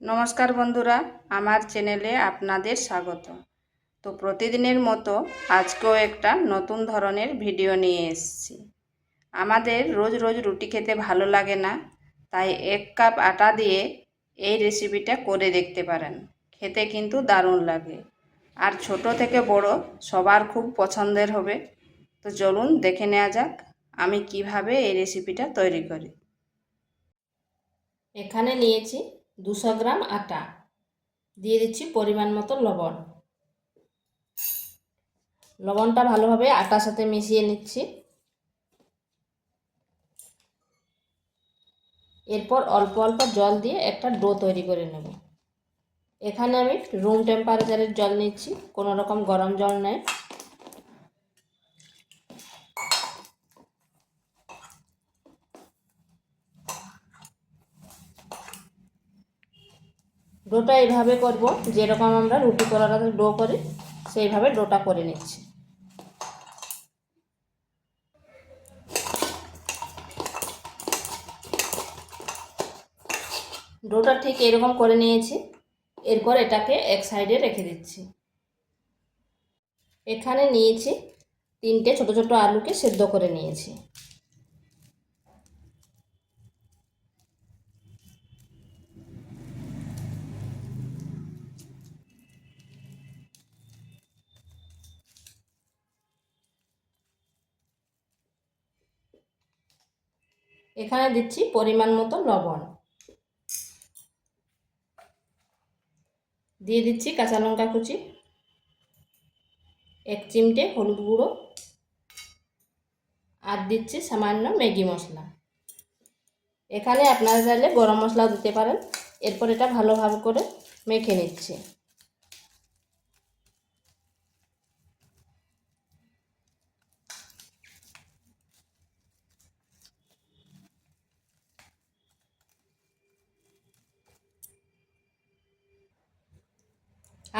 নমস্কার বন্ধুরা, আমার চ্যানেলে আপনাদের স্বাগত। তো প্রতিদিনের মতো আজকেও একটা নতুন ধরনের ভিডিও নিয়ে এসেছি। আমাদের রোজ রোজ রুটি খেতে ভালো লাগে না, তাই 1 কাপ আটা দিয়ে এই রেসিপিটা করে দেখতে পারেন। খেতে কিন্তু দারুণ লাগে, আর ছোট থেকে বড় সবার খুব পছন্দের হবে। তো চলুন দেখে নেওয়া যাক আমি কিভাবে এই রেসিপিটা তৈরি করি। এখানে নিয়েছি 200 গ্রাম আটা, দিয়ে দিচ্ছি পরিমাণ মতো লবণ। লবণটা ভালোভাবে আটার সাথে মিশিয়ে নিচ্ছি। এরপর অল্প অল্প জল দিয়ে একটা ডো তৈরি করে নেব। এখানে আমি রুম টেম্পারেচারের জল নিচ্ছি, কোনো রকম গরম জল নেই। ডোটা এইভাবে করব, যেরকম আমরা রুটি করার ডো করি সেইভাবে ডোটা করে নিচ্ছি। ডোটা ঠিক এরকম করে নিয়েছি। এরপর এটাকে এক সাইডে রেখে দিচ্ছি। এখানে নিয়েছি 3টে ছোট ছোট আলুকে সেদ্ধ করে নিয়েছি। এখানে দিচ্ছি পরিমাণ মতো লবণ, দিয়ে দিচ্ছি কাঁচা লঙ্কা কুচি, 1 চিমটে হলুদ গুঁড়ো, আর দিচ্ছি সামান্য ম্যাগি মশলা। এখানে আপনারা চাইলে গরম মশলাও দিতে পারেন। এরপর এটা ভালোভাবে করে মেখে নিচ্ছি।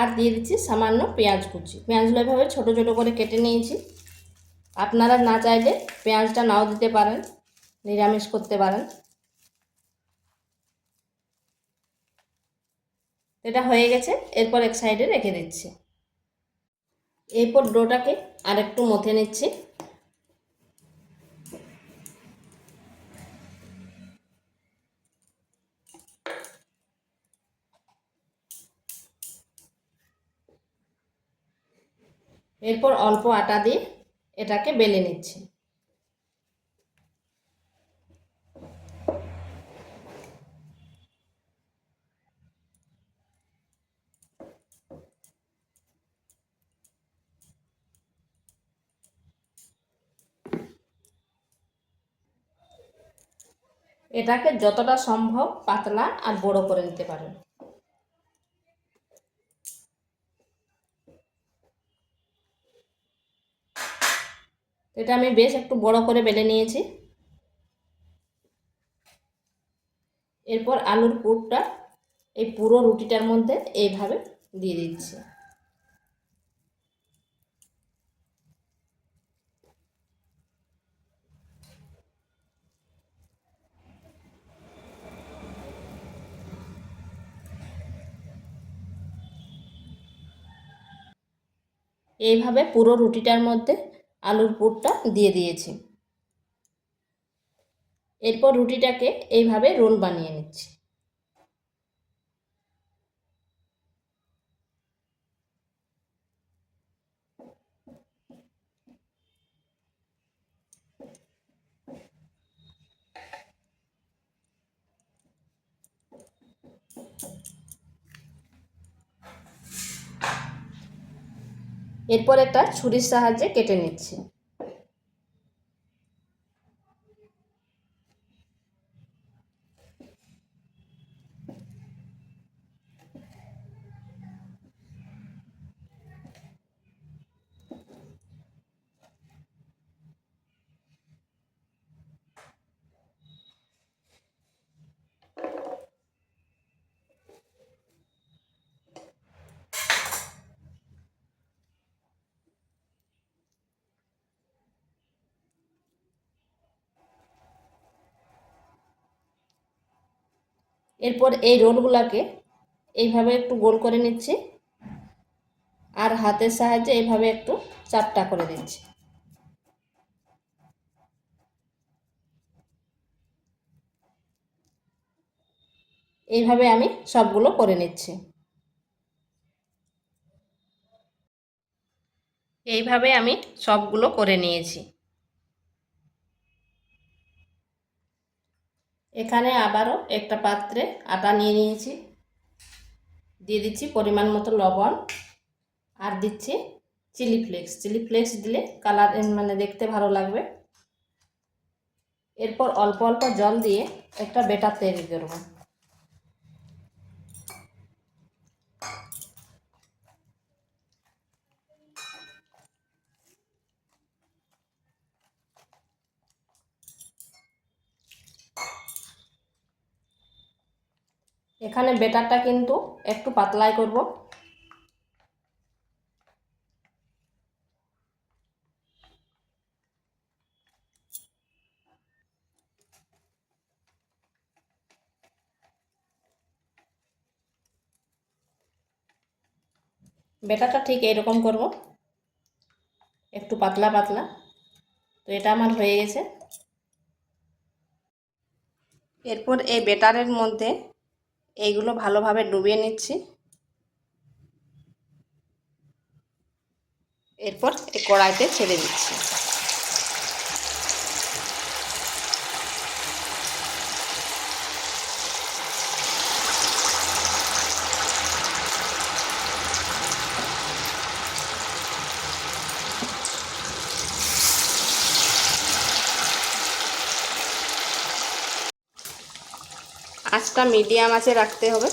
আর দিয়ে দিচ্ছি সামান্য পেঁয়াজ কুচি। পেঁয়াজগুলো এভাবে ছোটো ছোটো করে কেটে নিয়েছি। আপনারা না চাইলে পেঁয়াজটা নাও দিতে পারেন, নিরামিষ করতে পারেন। এটা হয়ে গেছে, এরপর এক সাইডে রেখে দিচ্ছি। এরপর ডোটাকে আরেকটু মথে নিচ্ছি। এরপর অল্প আটা দিয়ে এটাকে বেলে নিচ্ছি। এটাকে যতটা সম্ভব পাতলা আর বড় করে নিতে পারেন। এটা আমি বেশ একটু বড় করে বেলে নিয়েছি। এরপর আলুর পুরটা এই পুরো রুটিটার মধ্যে এইভাবে দিয়ে দিচ্ছি। এইভাবে পুরো রুটিটার মধ্যে আলুর পুরটা দিয়ে দিয়েছি। এরপর রুটিটাকে এইভাবে রোল বানিয়ে নিচ্ছি। এরপর একটা ছুরির সাহায্যে কেটে নিচ্ছি। এরপর এই রোলগুলোকে এইভাবে একটু গোল করে নিচ্ছি আর হাতের সাহায্যে এইভাবে একটু চাপটা করে দিচ্ছি। এইভাবে আমি সবগুলো করে নিচ্ছি। এইভাবে আমি সবগুলো করে নিয়েছি। এখানে আবারও একটা পাত্রে আটা নিয়ে নিয়েছি, দিয়ে দিচ্ছি পরিমাণ মতো লবণ আর দিচ্ছি চিলি ফ্লেক্স। চিলি ফ্লেক্স দিলে কালার মানে দেখতে ভালো লাগবে। এরপর অল্প অল্প জল দিয়ে একটা ব্যাটার তৈরি করব। এখানে ব্যাটারটা কিন্তু একটু পাতলাই করব। ব্যাটারটা ঠিক এইরকম করব, একটু পাতলা পাতলা। তো এটা আমার হয়ে গেছে। এরপর এই ব্যাটারের মধ্যে এইগুলো ভালোভাবে ডুবিয়ে নিচ্ছি। এরপর এই কড়াইতে ছেড়ে দিচ্ছি। আঁচটা মিডিয়াম আঁচে রাখতে হবে।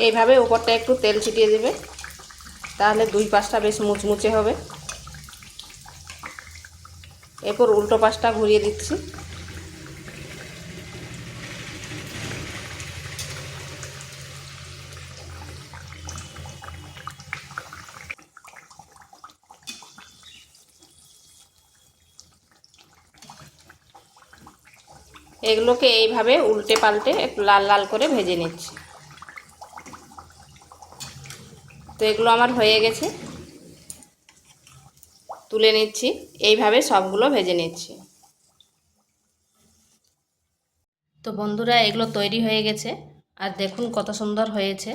এইভাবে উপরটা একটু তেল ছিটিয়ে দেবে, তাহলে দুই পাশটা বেশ মুচমুচে হবে। এরপর উল্টো পাশটা ঘুরিয়ে দিচ্ছি। এগুলোকে এইভাবে উল্টে পাল্টে একটু লাল লাল করে ভেজে নিচ্ছি। তো এগুলো আমার হয়ে গেছে, তুলে নিচ্ছি। এইভাবে সবগুলো ভেজে নিচ্ছি। তো বন্ধুরা, এগুলো তৈরি হয়ে গেছে, আর দেখুন কত সুন্দর হয়েছে।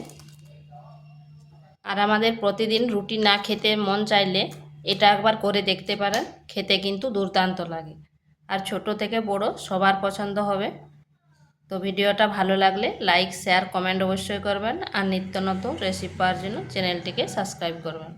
আর আমাদের প্রতিদিন রুটি না খেতে মন চাইলে এটা একবার করে দেখতে পারেন, খেতে কিন্তু দুর্দান্ত লাগে। আর ছোট থেকে বড় সবার পছন্দ হবে। তো ভিডিওটা ভালো লাগলে লাইক, শেয়ার, কমেন্ট অবশ্যই করবেন। আর নিত্য নতুন রেসিপি পাওয়ার জন্য চ্যানেলটিকে সাবস্ক্রাইব করবেন।